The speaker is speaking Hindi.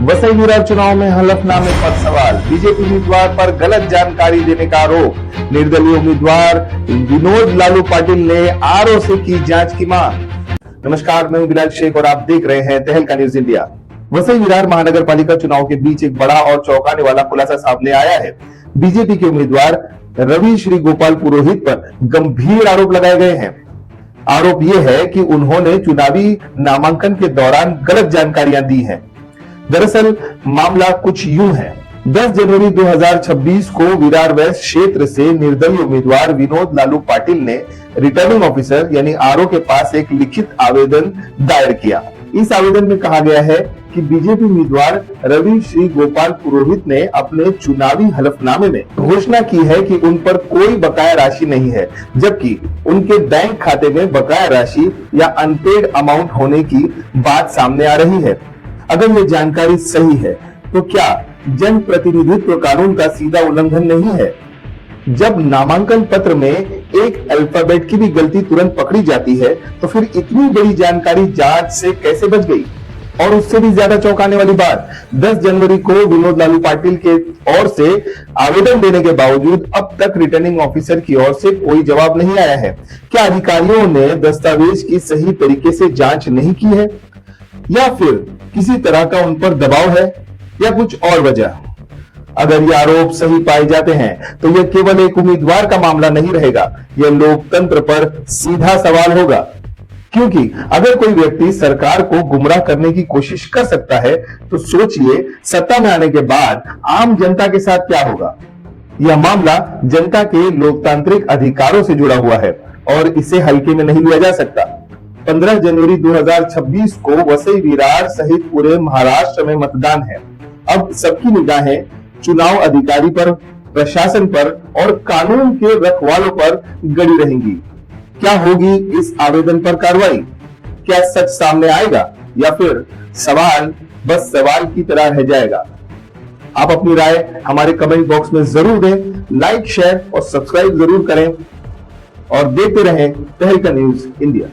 वसई विरार चुनाव में हलफनामे पर सवाल, बीजेपी उम्मीदवार पर गलत जानकारी देने का आरोप। निर्दलीय उम्मीदवार विनोद लालू पाटिल ने आरओ से की जांच की मांग। नमस्कार, मैं हूं बिलाल शेख और आप देख रहे हैं तहलका न्यूज इंडिया। वसई विरार महानगर पालिका चुनाव के बीच एक बड़ा और चौंकाने वाला खुलासा सामने आया है। बीजेपी के उम्मीदवार रवि श्री गोपाल पुरोहित पर गंभीर आरोप लगाए गए हैं। आरोप यह है कि उन्होंने चुनावी नामांकन के दौरान गलत जानकारियां दी हैं। दरअसल मामला कुछ यूं है। 10 जनवरी 2026 को विरार वेस्ट क्षेत्र से निर्दलीय उम्मीदवार विनोद लालू पाटिल ने रिटर्निंग ऑफिसर यानी आरओ के पास एक लिखित आवेदन दायर किया। इस आवेदन में कहा गया है कि बीजेपी उम्मीदवार रवि श्री गोपाल पुरोहित ने अपने चुनावी हलफनामे में घोषणा की है कि उन पर कोई बकाया राशि नहीं है, जबकि उनके बैंक खाते में बकाया राशि या अनपेड अमाउंट होने की बात सामने आ रही है। अगर ये जानकारी सही है तो क्या जन प्रतिनिधित्व कानून का सीधा उल्लंघन नहीं है? जब नामांकन पत्र में एक अल्फाबेट की भी गलती तुरंत पकड़ी जाती है तो फिर इतनी बड़ी जानकारी जांच से कैसे बच गई? और उससे भी ज्यादा चौंकाने वाली बात, 10 जनवरी को विनोद लालू पाटिल के ओर से आवेदन देने के बावजूद अब तक रिटर्निंग ऑफिसर की ओर से कोई जवाब नहीं आया है। क्या अधिकारियों ने दस्तावेज की सही तरीके से जांच नहीं की है, या फिर किसी तरह का उन पर दबाव है, या कुछ और वजह? अगर ये आरोप सही पाए जाते हैं तो यह केवल एक उम्मीदवार का मामला नहीं रहेगा, यह लोकतंत्र पर सीधा सवाल होगा। क्योंकि अगर कोई व्यक्ति सरकार को गुमराह करने की कोशिश कर सकता है तो सोचिए सत्ता में आने के बाद आम जनता के साथ क्या होगा। यह मामला जनता के लोकतांत्रिक अधिकारों से जुड़ा हुआ है और इसे हल्के में नहीं लिया जा सकता। 15 जनवरी 2026 को वसई विरार सहित पूरे महाराष्ट्र में मतदान है। अब सबकी निगाहें चुनाव अधिकारी पर, प्रशासन पर और कानून के रखवालों पर गड़ी रहेंगी। क्या होगी इस आवेदन पर कार्रवाई? क्या सच सामने आएगा या फिर सवाल बस सवाल की तरह रह जाएगा? आप अपनी राय हमारे कमेंट बॉक्स में जरूर दें। लाइक, शेयर और सब्सक्राइब जरूर करें और देखते रहें तहलका न्यूज इंडिया।